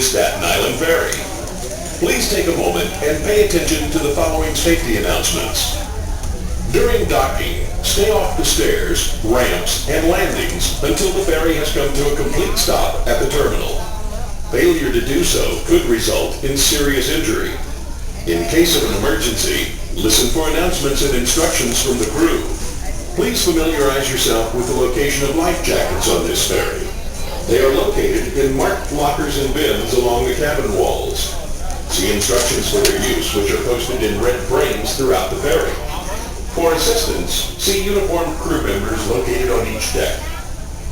Staten Island Ferry. Please take a moment and pay attention to the following safety announcements. During docking, stay off the stairs, ramps, and landings until the ferry has come to a complete stop at the terminal. Failure to do so could result in serious injury. In case of an emergency, listen for announcements and instructions from the crew. Please familiarize yourself with the location of life jackets on this ferry. They are located in marked lockers and bins along the cabin walls. See instructions for their use, which are posted in red frames throughout the ferry. For assistance, see uniformed crew members located on each deck.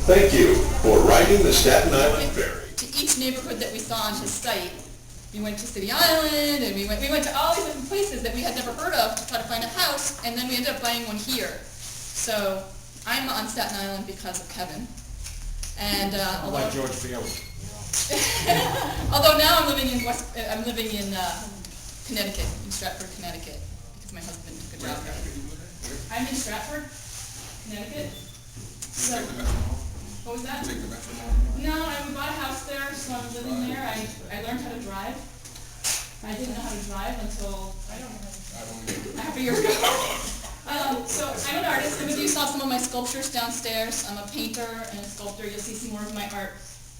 Thank you for riding the Staten Island Ferry. To each neighborhood that we saw on his site, we went to City Island, and we went to all these different places that we had never heard of to try to find a house, and then we ended up buying one here. So I'm on Staten Island because of Kevin. And Like George Field. although now I'm living in Connecticut, in Stratford, Connecticut, because my husband took a job there. I'm in Stratford, Connecticut. So, what was that? No, we bought a house there, so I'm living there. I learned how to drive. I didn't know how to drive until half a year ago. So I'm an artist. Some of you saw some of my sculptures downstairs. I'm a painter and a sculptor. You'll see some more of my art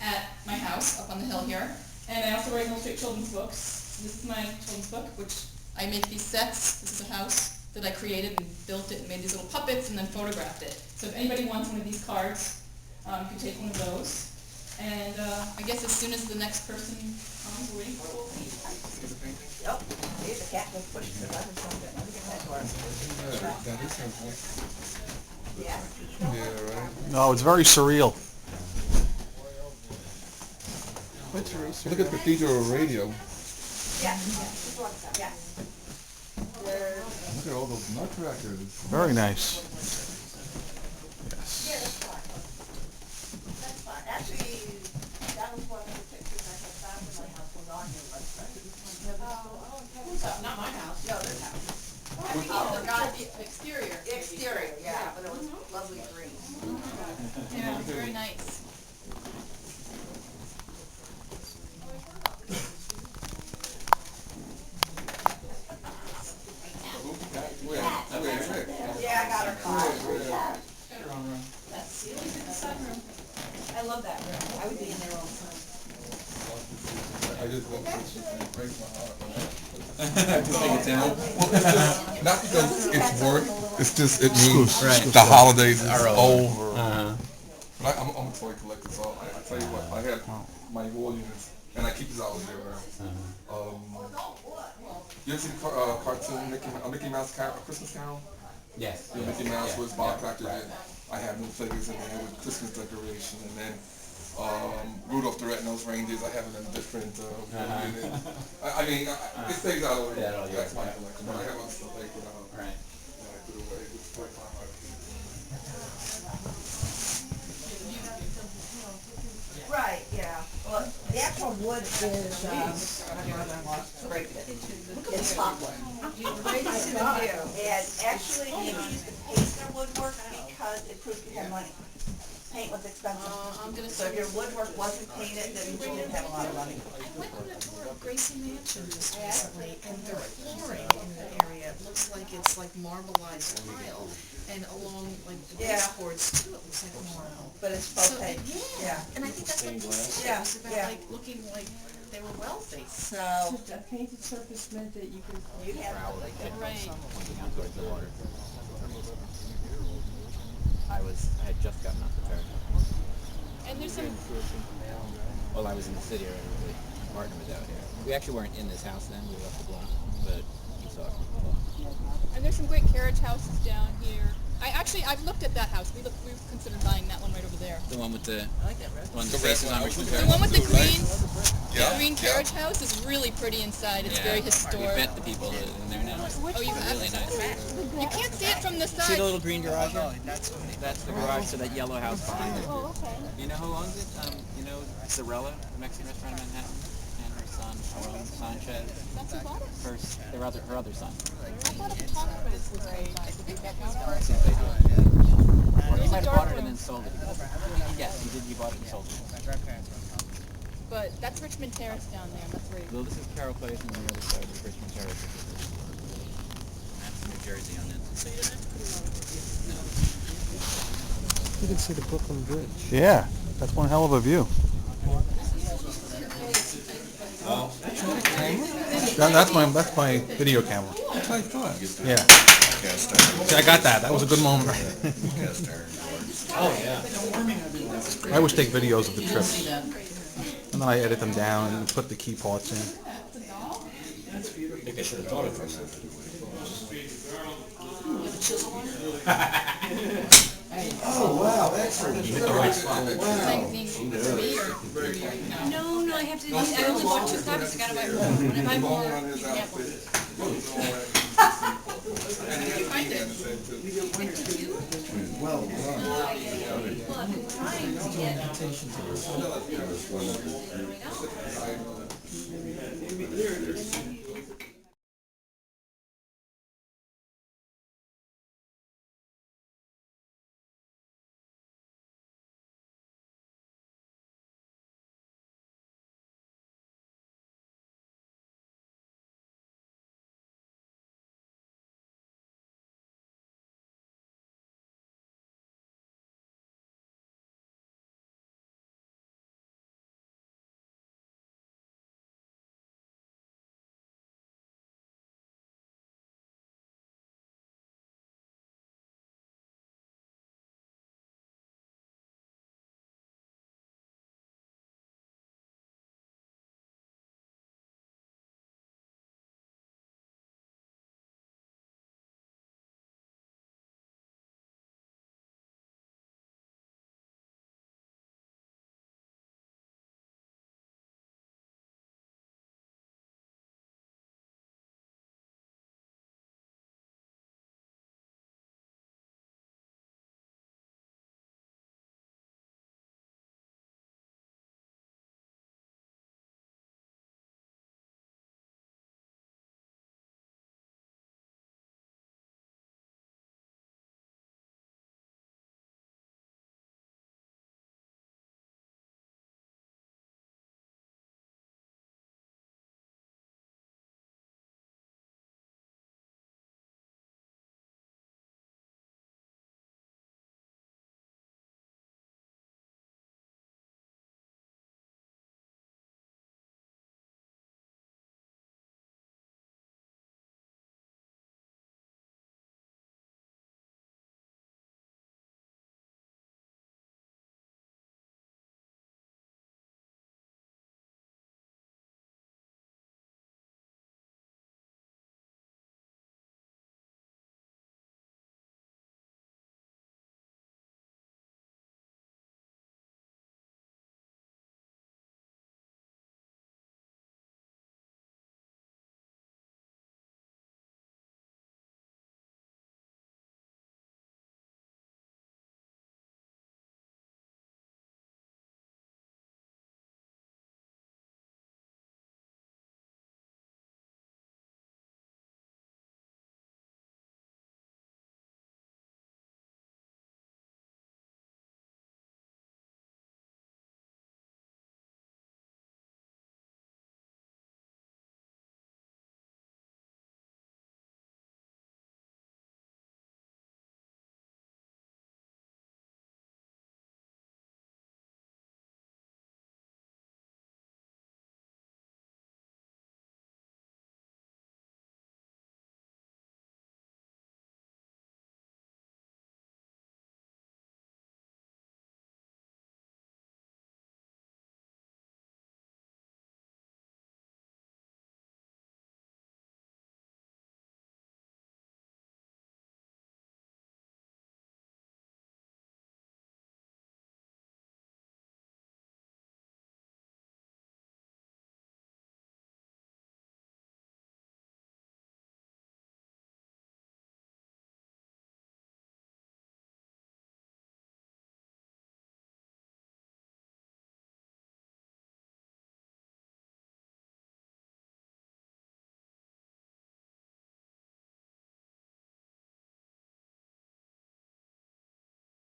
at my house up on the hill here. And I also write and illustrate children's books. This is my children's book, which I make these sets. This is a house that I created and built it and made these little puppets and then photographed it. So if anybody wants one of these cards, you can take one of those. And I guess as soon as the next person comes, we're waiting for it, we'll see. Yep, see, the cat was pushing the button, so I'm gonna get that door. That is something. Yes. Yeah, right. No, it's very surreal. Look at the cathedral radio. Yeah, this one's, yeah. Look at all those nutcrackers. Very nice. Yeah, Yes. that's fine. That's fine. Actually, that was one of the pictures I had found when my house was on your website. Not my house. No, this house. Oh, God, the exterior. The exterior, yeah, but it was lovely green. Yeah, very nice. Yeah, I got her car. That's the sunroom. I love that room. I would be in there all the time. I just want to break my heart. Not because it's work, it's just, it means the holidays are over. But I'm a toy collector, so I tell you what, I have my wall units, and I keep these out here around. You ever see the cartoon Mickey Mouse Christmas Carol? Yes. Yeah, Mickey Mouse was Bob Proctor did. I have new figures in there with Christmas decoration, and then Rudolph the Red-Nosed Reindeers, I have it in different units. I mean, it stays out over here. That's my collection. But I have other stuff like Right. I put away. It's quite fine. Right, yeah. Well, the actual wood is, it's poplar. And actually, you use the paste their woodwork because it proves you have money. Paint was expensive. So if your woodwork wasn't painted, then you didn't have a lot of money. I went on a tour of Gracie Mansion just recently, and the flooring in the area looks like it's like marbleized tile, and along like the baseboards too, it looks like marble. But it's faux So, paint, yeah. And I think that's what he said, Yeah, it was about yeah. like looking like they were wealthy. So, A painted surface meant that you could. you have, Right. I had just gotten off the ferry. And there's some, Well, I was in the city already. My partner was out here. We actually weren't in this house then. We left the block, but we saw it from the block. and there's some great carriage houses down here. I've looked at that house. We've considered buying that one right over there. The one with the I like that red. one that faces on Richmond The Ferry. one with the green, Yeah, green yeah. carriage house is really pretty inside. It's very We historic. met the people that in there now. Oh, you have? Really nice. You can't see it from the See the side. little green garage here? That's the garage to that yellow house behind it. Oh, okay. You know who owns it? You know Zarella, the Mexican restaurant in Manhattan, and her son, Sharon Sanchez. That's who bought it? Her other son. I thought it was Thomas was great. I think that was It seems they do. Or he There's a might have dark bought it and room. then sold it. Yes, he did. He bought it and sold it. but that's Richmond Terrace down there. That's where. Well, this is Carroll Place, and on the other side is Richmond Terrace. That's New Jersey on this. So you didn't have to put a lot of You can see the Brooklyn Bridge. Yeah, that's one hell of a view. That's my video camera. That's what I thought. Yeah. See, I got that. That was a good moment. Oh, yeah. I always take videos of the trips, and then I edit them down and put the key parts in. I think I should have thought of this. Oh, wow, excellent. You hit the right spot. No, I have to. I only bought 2 copies. I gotta buy more. When I buy more, On his you can get outfit. one. Where did you find it? Well done. Well, I've been trying to get. Invitation to the